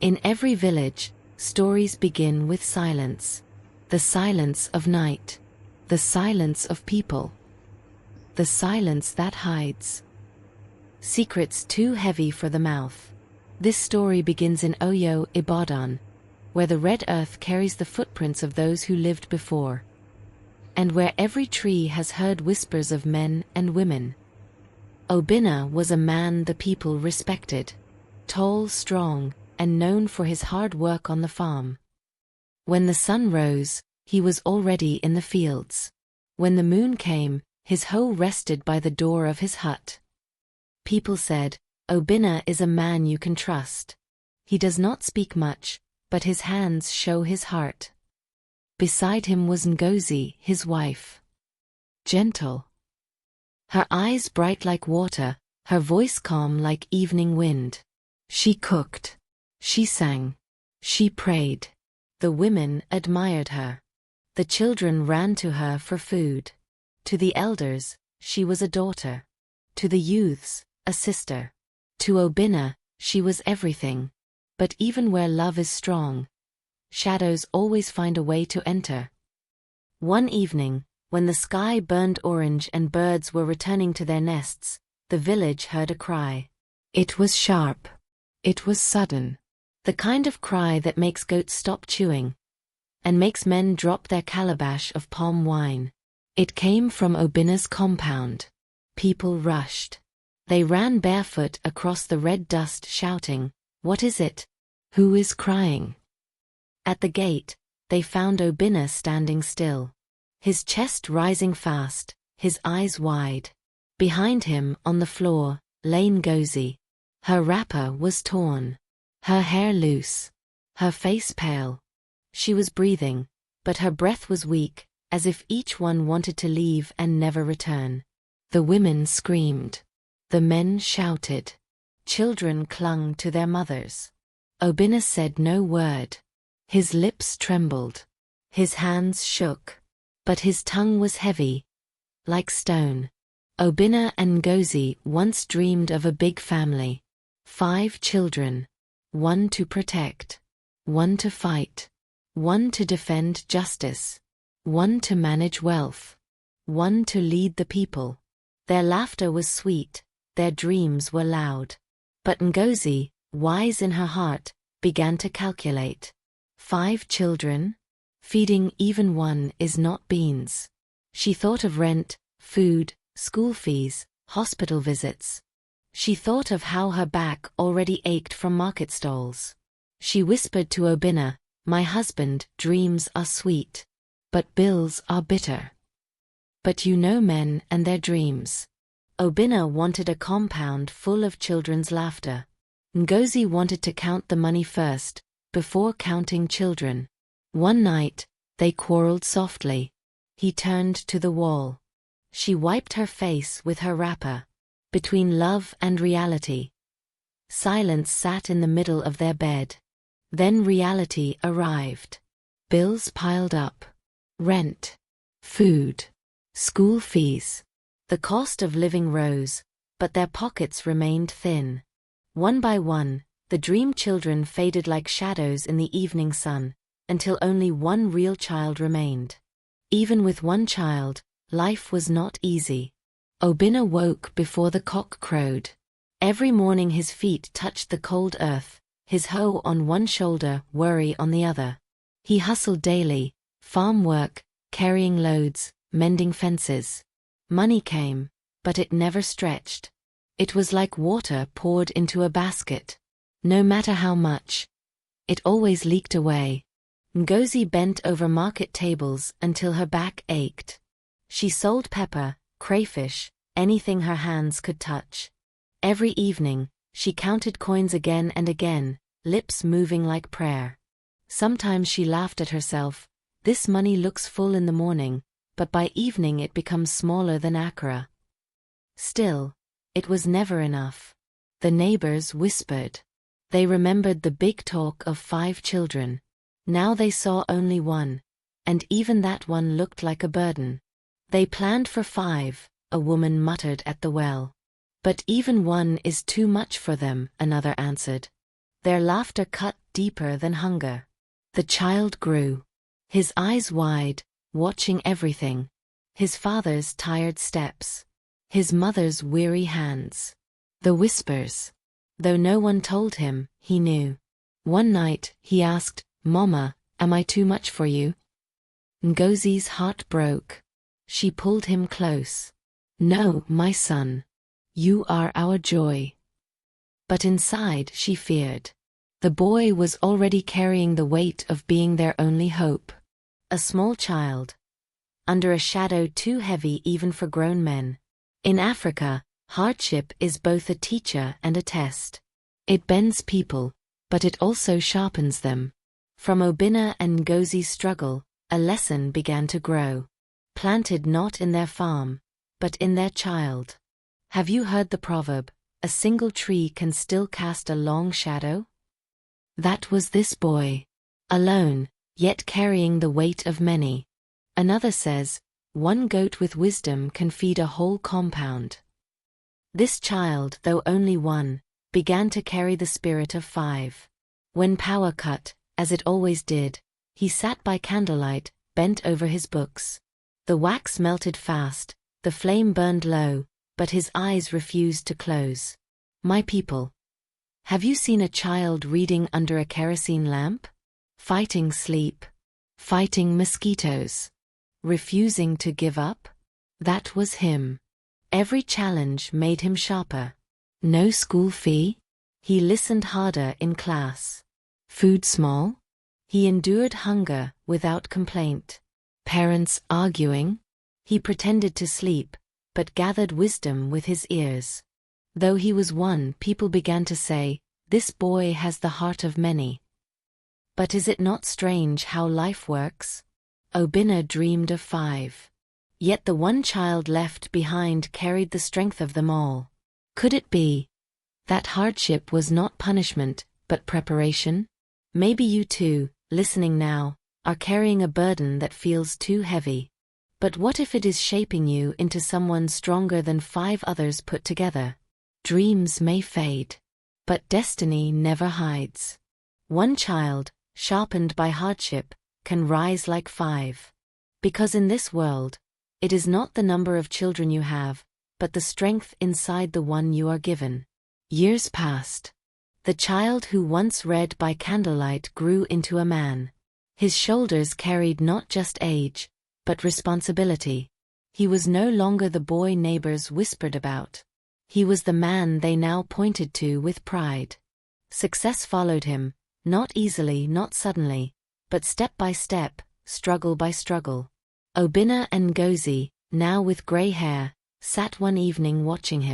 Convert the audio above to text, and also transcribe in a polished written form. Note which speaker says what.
Speaker 1: In every village, stories begin with silence. The silence of night. The silence of people. The silence that hides. Secrets too heavy for the mouth. This story begins in Oyo, Ibadan, where the red earth carries the footprints of those who lived before, and where every tree has heard whispers of men and women. Obinna was a man the people respected, tall, strong, and known for his hard work on the farm. When the sun rose, he was already in the fields. When the moon came, his hoe rested by the door of his hut. People said, "Obinna is a man you can trust. He does not speak much, but his hands show his heart." Beside him was Ngozi, his wife. Gentle. Her eyes bright like water, her voice calm like evening wind. She cooked. She sang. She prayed. The women admired her. The children ran to her for food. To the elders, she was a daughter. To the youths, a sister. To Obinna, she was everything. But even where love is strong, shadows always find a way to enter. One evening, when the sky burned orange and birds were returning to their nests, the village heard a cry. It was sharp. It was sudden. The kind of cry that makes goats stop chewing and makes men drop their calabash of palm wine. It came from Obinna's compound. People rushed. They ran barefoot across the red dust shouting, "What is it? Who is crying?" At the gate, they found Obinna standing still, his chest rising fast, his eyes wide. Behind him, on the floor, lay Ngozi. Her wrapper was torn, her hair loose, her face pale. She was breathing, but her breath was weak, as if each one wanted to leave and never return. The women screamed. The men shouted. Children clung to their mothers. Obinna said no word. His lips trembled. His hands shook. But his tongue was heavy, like stone. Obinna and Ngozi once dreamed of a big family. 5 children. 1 to protect. 1 to fight. 1 to defend justice. 1 to manage wealth. 1 to lead the people. Their laughter was sweet. Their dreams were loud. But Ngozi, wise in her heart, began to calculate. 5 children? Feeding even one is not beans. She thought of rent, food, school fees, hospital visits. She thought of how her back already ached from market stalls. She whispered to Obinna, "My husband, dreams are sweet, but bills are bitter. But you know men and their dreams." Obinna wanted a compound full of children's laughter. Ngozi wanted to count the money first, before counting children. One night, they quarreled softly. He turned to the wall. She wiped her face with her wrapper. Between love and reality, silence sat in the middle of their bed. Then reality arrived. Bills piled up. Rent. Food. School fees. The cost of living rose, but their pockets remained thin. One by one, the dream children faded like shadows in the evening sun, until only one real child remained. Even with one child, life was not easy. Obinna woke before the cock crowed. Every morning his feet touched the cold earth, his hoe on one shoulder, worry on the other. He hustled daily, farm work, carrying loads, mending fences. Money came, but it never stretched. It was like water poured into a basket. No matter how much, it always leaked away. Ngozi bent over market tables until her back ached. She sold pepper, crayfish, anything her hands could touch. Every evening, she counted coins again and again, lips moving like prayer. Sometimes she laughed at herself. This money looks full in the morning, but by evening it becomes smaller than Accra. Still, it was never enough. The neighbors whispered. They remembered the big talk of 5 children. Now they saw only 1, and even that one looked like a burden. They planned for 5, a woman muttered at the well. But even 1 is too much for them, another answered. Their laughter cut deeper than hunger. The child grew. His eyes wide, watching everything. His father's tired steps. His mother's weary hands. The whispers. Though no one told him, he knew. One night, he asked, "Mama, am I too much for you?" Ngozi's heart broke. She pulled him close. "No, my son. You are our joy." But inside she feared. The boy was already carrying the weight of being their only hope. A small child. Under a shadow too heavy even for grown men. In Africa, hardship is both a teacher and a test. It bends people, but it also sharpens them. From Obinna and Ngozi's struggle, a lesson began to grow. Planted not in their farm, but in their child. Have you heard the proverb, "A single tree can still cast a long shadow"? That was this boy. Alone, yet carrying the weight of many. Another says, "One goat with wisdom can feed a whole compound." This child, though only one, began to carry the spirit of 5. When power cut, as it always did, he sat by candlelight, bent over his books. The wax melted fast, the flame burned low, but his eyes refused to close. My people. Have you seen a child reading under a kerosene lamp? Fighting sleep. Fighting mosquitoes. Refusing to give up? That was him. Every challenge made him sharper. No school fee? He listened harder in class. Food small? He endured hunger without complaint. Parents arguing? He pretended to sleep, but gathered wisdom with his ears. Though he was one, people began to say, "This boy has the heart of many." But is it not strange how life works? Obinna dreamed of 5. Yet the one child left behind carried the strength of them all. Could it be that hardship was not punishment, but preparation? Maybe you too, listening now, are carrying a burden that feels too heavy. But what if it is shaping you into someone stronger than 5 others put together? Dreams may fade, but destiny never hides. One child, sharpened by hardship, can rise like 5. Because in this world, it is not the number of children you have, but the strength inside the one you are given. Years passed. The child who once read by candlelight grew into a man. His shoulders carried not just age, but responsibility. He was no longer the boy neighbors whispered about. He was the man they now pointed to with pride. Success followed him, not easily, not suddenly, but step by step, struggle by struggle. Obinna and Ngozi, now with gray hair, sat one evening watching him.